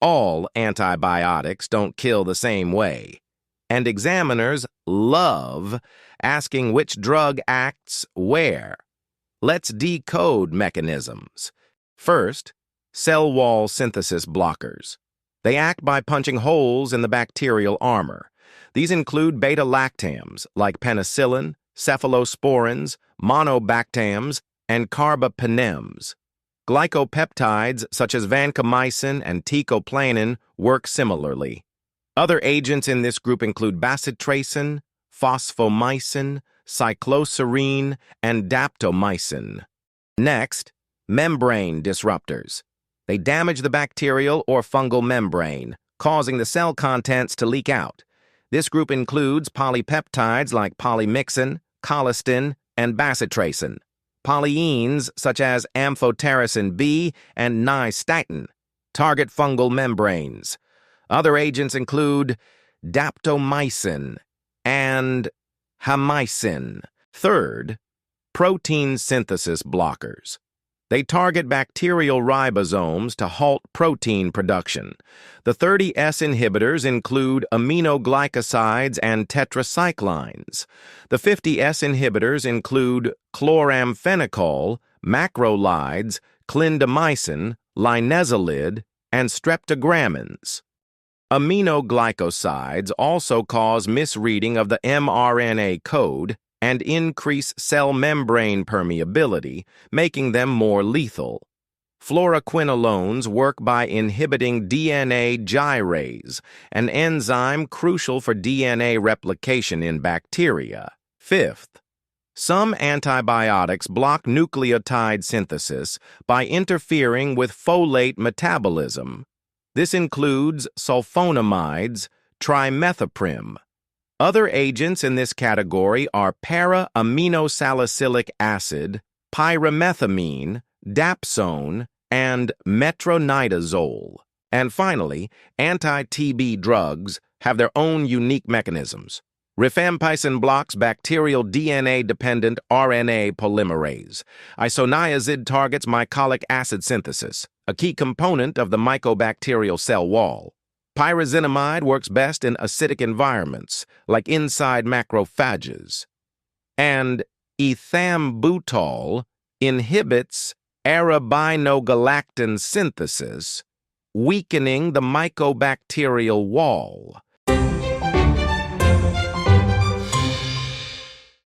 All antibiotics don't kill the same way, and examiners love asking which drug acts where. Let's decode mechanisms. First, cell wall synthesis blockers. They act by punching holes in the bacterial armor. These include beta-lactams like penicillin, cephalosporins, monobactams, and carbapenems. Glycopeptides such as vancomycin and teicoplanin work similarly. Other agents in this group include bacitracin, phosphomycin, cycloserine, and daptomycin. Next, membrane disruptors. They damage the bacterial or fungal membrane, causing the cell contents to leak out. This group includes polypeptides like polymyxin, colistin, and bacitracin. Polyenes such as amphotericin B and nystatin target fungal membranes. Other agents include daptomycin and hamycin. Third, protein synthesis blockers. They target bacterial ribosomes to halt protein production. The 30S inhibitors include aminoglycosides and tetracyclines. The 50S inhibitors include chloramphenicol, macrolides, clindamycin, linezolid, and streptogrammins. Aminoglycosides also cause misreading of the mRNA code and increase cell membrane permeability, making them more lethal. Fluoroquinolones work by inhibiting DNA gyrase, an enzyme crucial for DNA replication in bacteria. Fifth, some antibiotics block nucleotide synthesis by interfering with folate metabolism. This includes sulfonamides, trimethoprim. Other agents in this category are para-aminosalicylic acid, pyrimethamine, dapsone, and metronidazole. And finally, anti-TB drugs have their own unique mechanisms. Rifampicin blocks bacterial DNA-dependent RNA polymerase. Isoniazid targets mycolic acid synthesis, a key component of the mycobacterial cell wall. Pyrazinamide works best in acidic environments, like inside macrophages. And ethambutol inhibits arabinogalactan synthesis, weakening the mycobacterial wall.